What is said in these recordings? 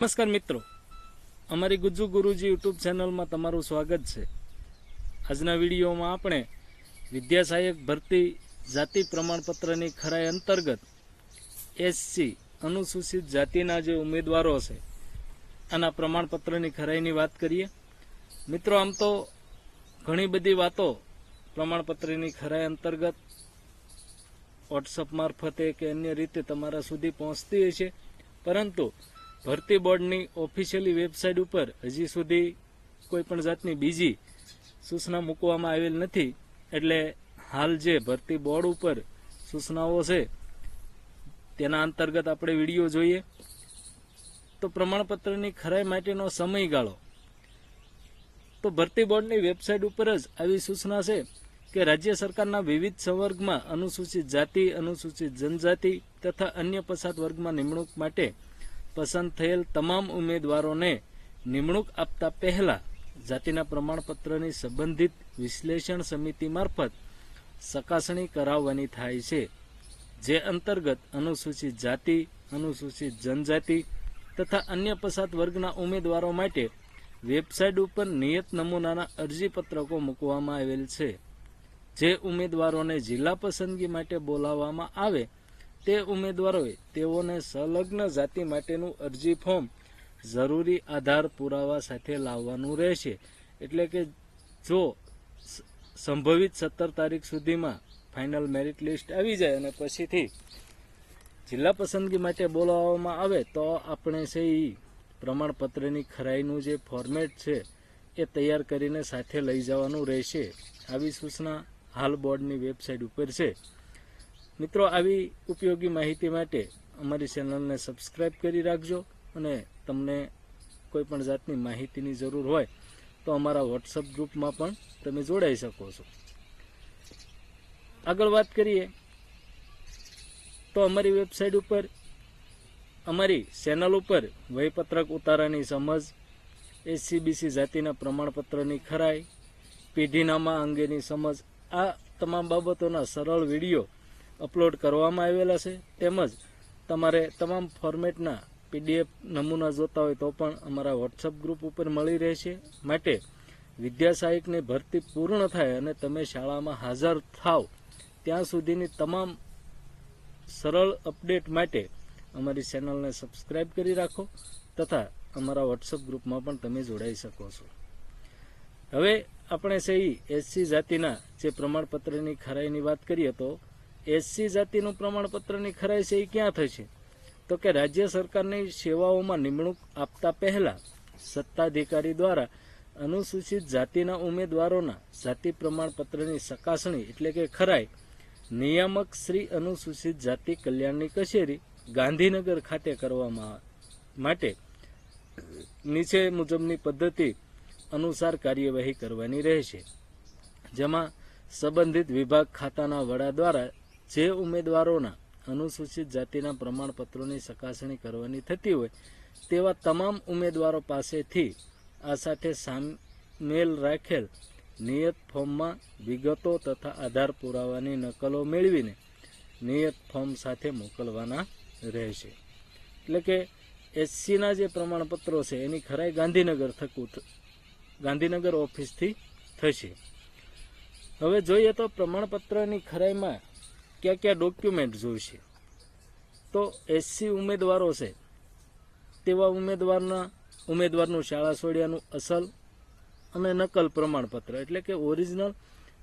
નમસ્કાર મિત્રો, અમારી ગુજ્જુ ગુરુજી યુટ્યુબ ચેનલમાં તમારું સ્વાગત છે। આજના વિડીયોમાં આપણે વિદ્યા સહાયક ભરતી જાતિ પ્રમાણપત્રની ખરાઈ અંતર્ગત એસસી અનુસૂચિત જાતિના જે ઉમેદવારો છે આના પ્રમાણપત્રની ખરાઈની વાત કરીએ। મિત્રો, આમ તો ઘણી બધી વાતો પ્રમાણપત્રની ખરાઈ અંતર્ગત વોટ્સઅપ મારફતે કે અન્ય રીતે તમારા સુધી પહોંચતી હશે, પરંતુ ભરતી બોર્ડની ઓફિશિયલી વેબસાઇટ ઉપર હજી સુધી કોઈ પણ જાતની બીજી સૂચના મૂકવામાં આવેલ નથી। એટલે હાલ જે ભરતી બોર્ડ ઉપર સૂચનાઓ છે તેના અંતર્ગત આપણે વિડીયો જોઈએ। તો પ્રમાણપત્રની ખરાઈ માટેનો સમયગાળો તો ભરતી બોર્ડની વેબસાઇટ ઉપર જ આવી સૂચના છે કે રાજ્ય સરકારના વિવિધ સંવર્ગમાં અનુસૂચિત જાતિ, અનુસૂચિત જનજાતિ તથા અન્ય પછાત વર્ગમાં નિમણૂક માટે પસંદ થયેલ તમામ ઉમેદવારોને નિમણૂક આપતા પહેલા જાતિના પ્રમાણપત્રની સંબંધિત વિશ્લેષણ સમિતિ મારફત ચકાસણી કરાવવાની થાય છે, જે અંતર્ગત અનુસૂચિત જાતિ, અનુસૂચિત જનજાતિ તથા અન્ય પછાત વર્ગના ઉમેદવારો માટે વેબસાઇટ ઉપર નિયત નમૂનાના અરજીપત્રકો મૂકવામાં આવેલ છે। જે ઉમેદવારોને જિલ્લા પસંદગી માટે બોલાવવામાં આવે તે ઉમેદવારોએ તેઓને સંલગ્ન જાતિ માટેનું અરજી ફોર્મ જરૂરી આધાર પુરાવા સાથે લાવવાનું રહેશે। એટલે કે જો સંભવિત 17 તારીખ સુધીમાં ફાઇનલ મેરિટ લિસ્ટ આવી જાય અને પછીથી જિલ્લા પસંદગી માટે બોલાવવામાં આવે તો આપણે છે એ પ્રમાણપત્રની ખરાઈનું જે ફોર્મેટ છે એ તૈયાર કરીને સાથે લઈ જવાનું રહેશે। આવી સૂચના હાલ બોર્ડની વેબસાઇટ ઉપર છે। મિત્રો, આવી ઉપયોગી માહિતી માટે અમારી ચેનલને સબસ્ક્રાઈબ કરી રાખજો અને તમને કોઈ પણ જાતની માહિતીની જરૂર હોય તો અમારા વોટ્સઅપ ગ્રુપમાં પણ તમે જોડાઈ શકો છો। આગળ વાત કરીએ તો અમારી વેબસાઇટ ઉપર અમારી ચેનલ ઉપર વયપત્રક ઉતારાની સમજ, એસસીબીસી જાતિના પ્રમાણપત્રની ખરાઈ, પેઢીનામા અંગેની સમજ, આ તમામ બાબતોના સરળ વિડીયો અપલોડ કરવામાં આવેલા છે। તેમજ તમારે તમામ ફોર્મેટના પીડીએફ નમૂના જોતા હોય તો પણ અમારા વોટ્સઅપ ગ્રુપ ઉપર મળી રહેશે। માટે વિદ્યા સહાયકની ભરતી પૂર્ણ થાય અને તમે શાળામાં હાજર થાવ ત્યાં સુધીની તમામ સરળ અપડેટ માટે અમારી ચેનલને સબસ્ક્રાઈબ કરી રાખો તથા અમારા વોટ્સઅપ ગ્રુપમાં પણ તમે જોડાઈ શકો છો। હવે આપણે સહી એસસી જાતિના જે પ્રમાણપત્રની ખરાઈની વાત કરીએ તો એસસી જાતિનું પ્રમાણપત્રની ખરાઈ છે એ ક્યાં થશે? તો કે રાજ્ય સરકારની સેવાઓમાં નિમણૂક આપતા પહેલા સત્તાધિકારી દ્વારા અનુસૂચિત જાતિના ઉમેદવારોના જાતિ પ્રમાણપત્રની ચકાસણી એટલે કે ખરાઈ નિયામક શ્રી અનુસૂચિત જાતિ કલ્યાણની કચેરી ગાંધીનગર ખાતે કરવામાં માટે નીચે મુજબની પદ્ધતિ અનુસાર કાર્યવાહી કરવાની રહેશે। જેમાં સંબંધિત વિભાગ ખાતાના વડા દ્વારા જે ઉમેદવારોના અનુસૂચિત જાતિના પ્રમાણપત્રોની ચકાસણી કરવાની થતી હોય તેવા તમામ ઉમેદવારો પાસેથી આ સાથે સામેલ રાખેલ નિયત ફોર્મમાં વિગતો તથા આધાર પુરાવાની નકલો મેળવીને નિયત ફોર્મ સાથે મોકલવાના રહેશે। એટલે કે એસસીના જે પ્રમાણપત્રો છે એની ખરાઈ ગાંધીનગર ઓફિસથી થશે। હવે જોઈએ તો પ્રમાણપત્રની ખરાઈમાં કયા કયા ડોક્યુમેન્ટ જોઈશે। તો એસસી ઉમેદવારો છે તેવા ઉમેદવારનું શાળા છોડ્યાનું અસલ અને નકલ પ્રમાણપત્ર એટલે કે ઓરિજિનલ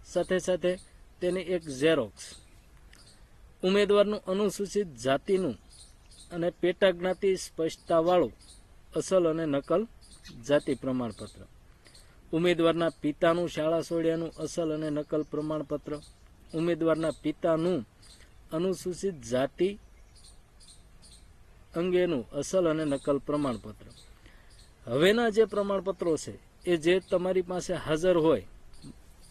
સાથે સાથે તેની એક ઝેરોક્સ, ઉમેદવારનું અનુસૂચિત જાતિનું અને પેટા જ્ઞાતિ સ્પષ્ટતાવાળું અસલ અને નકલ જાતિ પ્રમાણપત્ર, ઉમેદવારના પિતાનું શાળા છોડ્યાનું અસલ અને નકલ પ્રમાણપત્ર, ઉમેદવારના પિતાનું અનુસૂચિત જાતિ અંગેનું અસલ અને નકલ પ્રમાણપત્ર। હવેના જે પ્રમાણપત્રો છે એ જે તમારી પાસે હાજર હોય,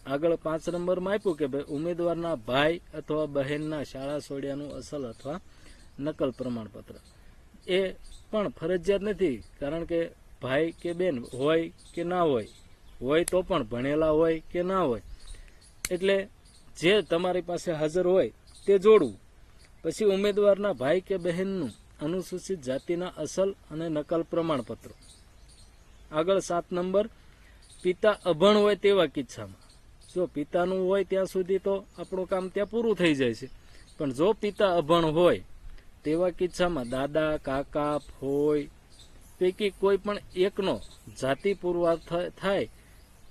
આગળ 5 નંબરમાં આપ્યું કે ભાઈ ઉમેદવારના ભાઈ અથવા બહેનના શાળા છોડ્યાનું અસલ અથવા નકલ પ્રમાણપત્ર, એ પણ ફરજિયાત નથી, કારણ કે ભાઈ કે બેન હોય કે ના હોય તો પણ ભણેલા હોય કે ના હોય, એટલે જે તમારી પાસે હાજર હોય તે જોડવું। પછી ઉમેદવારના ભાઈ કે બહેનનું અનુસૂચિત જાતિના અસલ અને નકલ પ્રમાણપત્રો. આગળ 7 નંબર, પિતા અભણ હોય તેવા કિસ્સામાં. જો પિતાનું હોય ત્યાં સુધી તો આપણું કામ ત્યાં પૂરું થઈ જાય છે, પણ જો પિતા અભણ હોય તેવા કિસ્સામાં દાદા, કાકા, ફોઈ પૈકી કોઈ પણ એકનો જાતિ પુરવાર થાય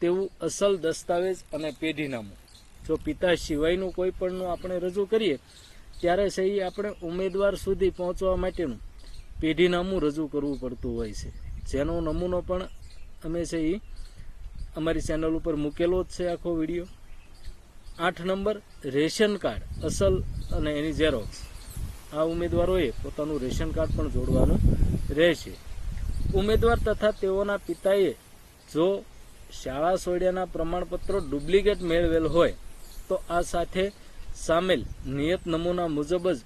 તેવું અસલ દસ્તાવેજ અને પેઢીનામું. જો પિતા સિવાયનું કોઈ પણનું આપણે રજૂ કરીએ ત્યારે સહી આપણે ઉમેદવાર સુધી પહોંચવા માટેનું પેઢીનામું રજૂ કરવું પડતું હોય છે, જેનો નમૂનો પણ અમે સહી અમારી ચેનલ ઉપર મૂકેલો જ છે આખો વિડીયો. 8 નંબર, રેશન કાર્ડ અસલ અને એની ઝેરોક્સ. આ ઉમેદવારોએ પોતાનું રેશન કાર્ડ પણ જોડવાનું રહેશે. ઉમેદવાર તથા તેઓના પિતાએ જો શાળા સોળ્યાના પ્રમાણપત્રો ડુપ્લિકેટ મેળવેલ હોય તો આ સાથે સામેલ નિયત નમૂના મુજબ જ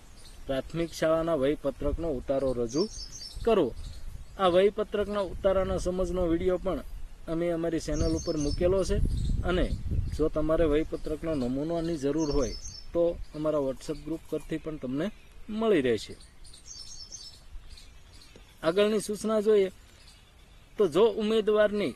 પ્રાથમિક શાળાના વહીપત્રકનો ઉતારો રજૂ કરવો. આ વહીપત્રકના ઉતારાના સમજનો વિડીયો પણ અમે અમારી ચેનલ ઉપર મૂકેલો છે, અને જો તમારે વહીપત્રકનો નમૂનાની જરૂર હોય તો અમારા વોટ્સઅપ ગ્રુપ પરથી પણ તમને મળી રહેશે. આગળની સૂચના જોઈએ તો જો ઉમેદવારની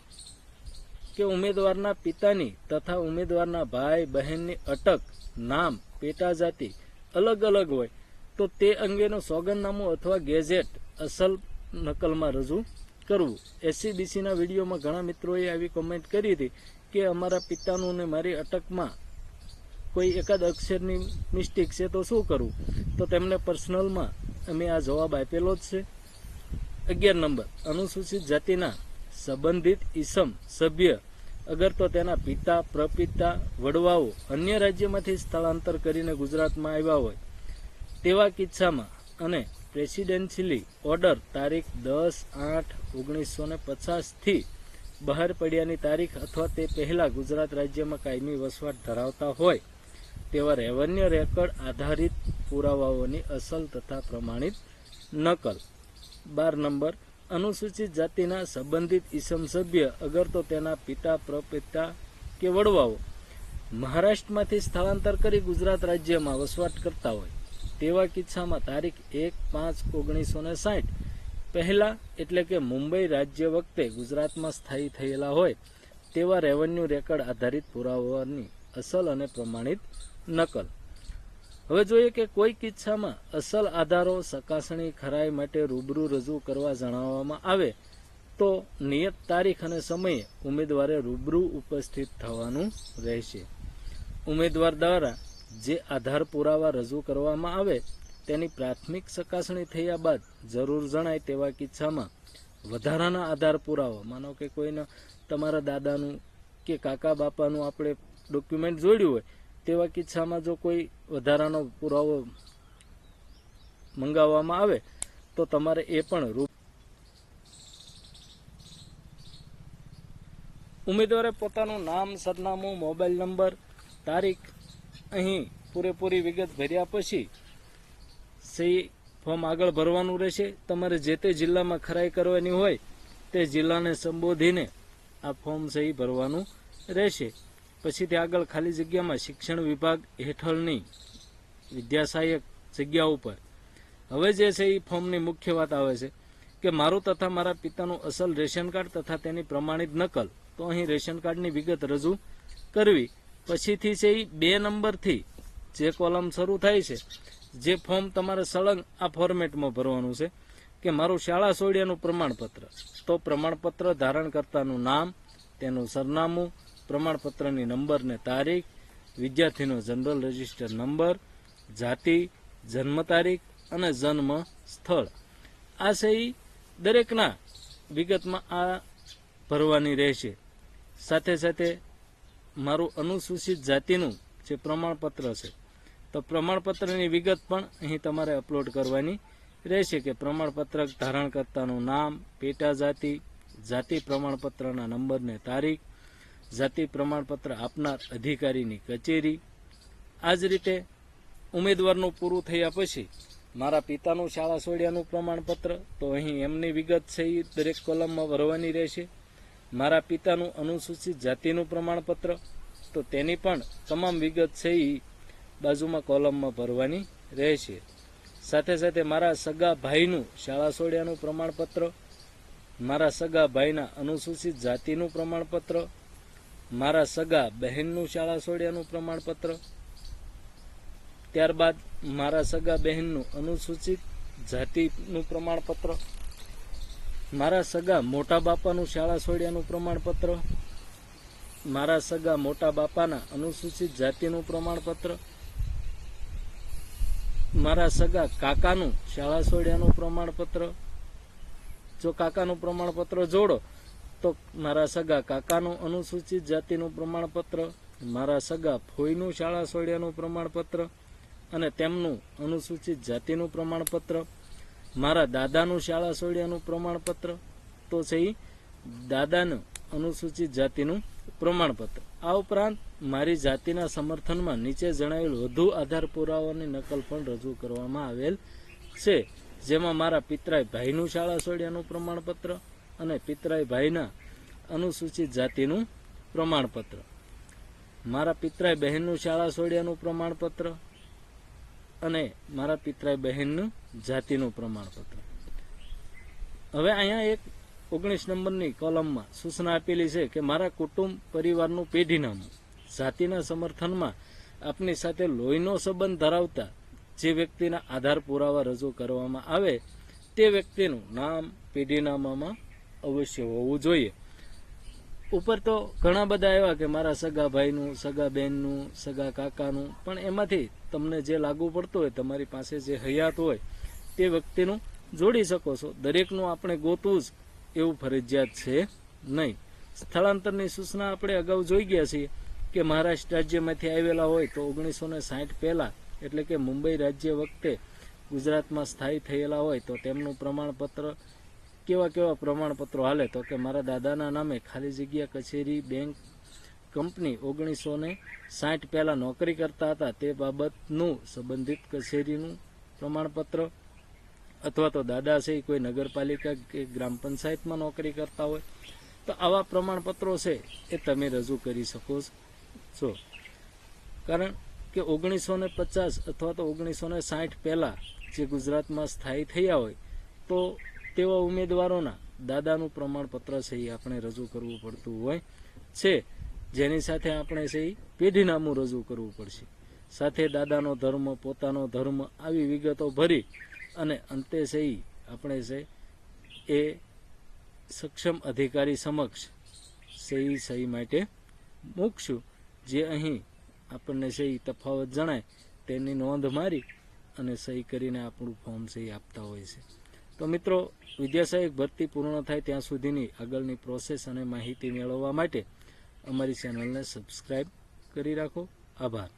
કે ઉમેદવારના પિતાની તથા ઉમેદવારના ભાઈ બહેનની અટક, નામ, પેટા જાતિ અલગ અલગ હોય તો તે અંગેનું સોગંદનામું અથવા ગેઝેટ અસલ નકલમાં રજૂ કરવું. એસસીબીસીના વિડીયોમાં ઘણા મિત્રોએ આવી કોમેન્ટ કરી હતી કે અમારા પિતાનું ને મારી અટકમાં કોઈ એકાદ અક્ષરની મિસ્ટેક છે તો શું કરવું, તો તેમને પર્સનલમાં અમે આ જવાબ આપેલો જ છે. 11 નંબર, અનુસૂચિત જાતિના સંબંધિત ઈસમ સભ્ય અગર તો તેના પિતા, પ્રપિતા, વડવાઓ અન્ય રાજ્યમાંથી સ્થળાંતર કરીને ગુજરાતમાં આવ્યા હોય તેવા કિસ્સામાં અને પ્રેસિડેન્શિયલી ઓર્ડર તારીખ 10/8/1950થી બહાર પડ્યાની તારીખ અથવા તે પહેલાં ગુજરાત રાજ્યમાં કાયમી વસવાટ ધરાવતા હોય તેવા રેવન્યુ રેકર્ડ આધારિત પુરાવાઓની અસલ તથા પ્રમાણિત નકલ. 12 નંબર, અનુસૂચિત જાતિના સંબંધિત ઈસમ સભ્ય અગર તો તેના પિતા, પ્રપિતા કે વડવાઓ મહારાષ્ટ્રમાંથી સ્થળાંતર કરી ગુજરાત રાજ્યમાં વસવાટ કરતા હોય તેવા કિસ્સામાં તારીખ 1/5/1960 પહેલા એટલે કે મુંબઈ રાજ્ય વખતે ગુજરાતમાં સ્થાયી થયેલા હોય તેવા રેવન્યુ રેકર્ડ આધારિત પુરાવાની અસલ અને પ્રમાણિત નકલ. હવે જોઈએ કે કોઈ કિસ્સામાં અસલ આધારો ચકાસણી ખરાઈ માટે રૂબરૂ રજૂ કરવા જણાવવામાં આવે તો નિયત તારીખ અને સમયે ઉમેદવારે રૂબરૂ ઉપસ્થિત થવાનું રહેશે. ઉમેદવાર દ્વારા જે આધાર પુરાવા રજૂ કરવામાં આવે તેની પ્રાથમિક ચકાસણી થયા બાદ જરૂર જણાય તેવા કિસ્સામાં વધારાના આધાર પુરાવા, માનો કે કોઈના તમારા દાદાનું કે કાકા બાપાનું આપણે ડોક્યુમેન્ટ જોડ્યું હોય તેવા કિસ્સામાં જો કોઈ વધારાનો પુરાવો મંગાવવામાં આવે તો તમારે એ પણ ઉમેદવારે પોતાનું નામ, સરનામું, મોબાઈલ નંબર, તારીખ અહીં પૂરેપૂરી વિગત ભર્યા પછી સહી ફોર્મ આગળ ભરવાનું રહેશે. તમારે જે તે જિલ્લામાં ખરાઈ કરવાની હોય તે જિલ્લાને સંબોધીને આ ફોર્મ સહી ભરવાનું રહેશે. પછીથી આગળ ખાલી જગ્યામાં શિક્ષણ વિભાગ હેઠળની વિદ્યાસહાયક જગ્યા ઉપર હવે જે છે એ ફોર્મની મુખ્ય વાત આવે છે કે મારું તથા મારા પિતાનું અસલ રેશન કાર્ડ તથા તેની પ્રમાણિત નકલ. તો અહીં રેશન કાર્ડની વિગત રજૂ કરવી. પછીથી છે એ 2 નંબરથી જે કોલમ શરૂ થાય છે, જે ફોર્મ તમારે સળંગ આ ફોર્મેટમાં ભરવાનું છે કે મારું શાળા સોળિયાનું પ્રમાણપત્ર. તો પ્રમાણપત્ર ધારણકર્તાનું નામ, તેનું સરનામું, પ્રમાણપત્રની નંબર ને તારીખ, વિદ્યાર્થીનો જનરલ રજિસ્ટર નંબર, જાતિ, જન્મ તારીખ અને જન્મ સ્થળ. આ સહી દરેકના વિગતમાં આ ભરવાની રહેશે. સાથે સાથે મારું અનુસૂચિત જાતિનું જે પ્રમાણપત્ર છે તો પ્રમાણપત્રની વિગત પણ અહીં તમારે અપલોડ કરવાની રહેશે કે પ્રમાણપત્ર ધારણકર્તાનું નામ, પેટા જાતિ, જાતિ પ્રમાણપત્રના નંબર ને તારીખ, જાતિ પ્રમાણપત્ર આપનાર અધિકારીની કચેરી. આ જ રીતે ઉમેદવારનું પૂરું થયા પછી મારા પિતાનું શાળા સોળિયાનું પ્રમાણપત્ર, તો અહીં એમની વિગત છે એ દરેક કોલમમાં ભરવાની રહેશે. મારા પિતાનું અનુસૂચિત જાતિનું પ્રમાણપત્ર, તો તેની પણ તમામ વિગત છે એ બાજુમાં કોલમમાં ભરવાની રહેશે. સાથે સાથે મારા સગા ભાઈનું શાળા સોળિયાનું પ્રમાણપત્ર, મારા સગા ભાઈના અનુસૂચિત જાતિનું પ્રમાણપત્ર, મારા સગા બહેનનું શાળા સોળિયાનું પ્રમાણપત્ર, ત્યારબાદ મારા સગા બહેનનું અનુસૂચિત જાતિનું પ્રમાણપત્ર, મારા સગા મોટા બાપાનું શાળા સોળિયાનું પ્રમાણપત્ર, મારા સગા મોટા બાપાના અનુસૂચિત જાતિનું પ્રમાણપત્ર, મારા સગા કાકાનું શાળા સોળિયાનું પ્રમાણપત્ર. જો કાકાનું પ્રમાણપત્ર જોડો તો મારા સગા કાકાનું અનુસૂચિત જાતિનું પ્રમાણપત્ર, મારા સગા ફોઈનું શાળા સોળિયાનું પ્રમાણપત્ર અને તેમનું અનુસૂચિત જાતિનું પ્રમાણપત્ર, મારા દાદાનું શાળા સોળિયાનું પ્રમાણપત્ર તો છે એ દાદાનું અનુસૂચિત જાતિનું પ્રમાણપત્ર. આ ઉપરાંત મારી જાતિના સમર્થનમાં નીચે જણાવેલ વધુ આધાર પુરાવાની નકલ પણ રજૂ કરવામાં આવેલ છે, જેમાં મારા પિતરાઈ ભાઈનું શાળા સોળિયાનું પ્રમાણપત્ર અને પિતરાઈ ભાઈના અનુસૂચિત જાતિનું પ્રમાણપત્ર, મારા પિતરાઈ બહેનનું શાળા સોળિયાનું પ્રમાણપત્ર અને મારા પિતરાઈ બહેનનું જાતિનું પ્રમાણપત્ર. હવે અહીંયા એક 19 નંબરની કોલમમાં સૂચના આપેલી છે કે મારા કુટુંબ પરિવારનું પેઢીનામું. જાતિના સમર્થનમાં આપની સાથે લોહીનો સંબંધ ધરાવતા જે વ્યક્તિના આધાર પુરાવા રજૂ કરવામાં આવે તે વ્યક્તિનું નામ પેઢીનામામાં અવશ્ય હોવું જોઈએ. ઉપર તો ઘણા બધા એવા કે મારા સગા ભાઈનું, સગા બહેનનું, સગા કાકાનું, પણ એમાંથી તમને જે લાગુ પડતું હોય, તમારી પાસે જે હયાત હોય તે વ્યક્તિનું જોડી શકો છો. દરેકનું આપણે ગોતવું જ એવું ફરજિયાત છે નહીં. સ્થળાંતરની સૂચના આપણે અગાઉ જોઈ ગયા છીએ કે મહારાષ્ટ્ર રાજ્યમાંથી આવેલા હોય તો 1960 પહેલાં એટલે કે મુંબઈ રાજ્ય વખતે ગુજરાતમાં સ્થાયી થયેલા હોય તો તેમનું પ્રમાણપત્ર કેવા પ્રમાણપત્રો હાલે તો કે મારા દાદાના નામે ખાલી જગ્યા કચેરી બેંક કંપની 1960 પહેલાં નોકરી કરતા હતા તે બાબતનું સંબંધિત કચેરીનું પ્રમાણપત્ર, અથવા તો દાદા છે કોઈ નગરપાલિકા કે ગ્રામ પંચાયતમાં નોકરી કરતા હોય તો આવા પ્રમાણપત્રો છે એ તમે રજૂ કરી શકો છો. કારણ કે 1950 અથવા તો 1960 પહેલાં જે ગુજરાતમાં સ્થાયી થયા હોય તો તેવા ઉમેદવારોના દાદાનું પ્રમાણપત્ર છે એ આપણે રજૂ કરવું પડતું હોય છે, જેની સાથે આપણે છે એ પેઢીનામું રજૂ કરવું પડશે. સાથે દાદાનો ધર્મ, પોતાનો ધર્મ આવી વિગતો ભરી અને અંતે છે એ આપણે છે એ સક્ષમ અધિકારી સમક્ષ સહી માટે મૂકશું. જે અહીં આપણને સહી તફાવત જણાય તેની નોંધ મારી અને સહી કરીને આપણું ફોર્મ સહી આપતા હોય છે. તો મિત્રો, વિદ્યાસહાયક ભરતી પૂર્ણ થાય ત્યાં સુધીની આગળની પ્રોસેસ અને માહિતી મેળવવા માટે અમારી ચેનલને સબસ્ક્રાઈબ કરી રાખો. આભાર.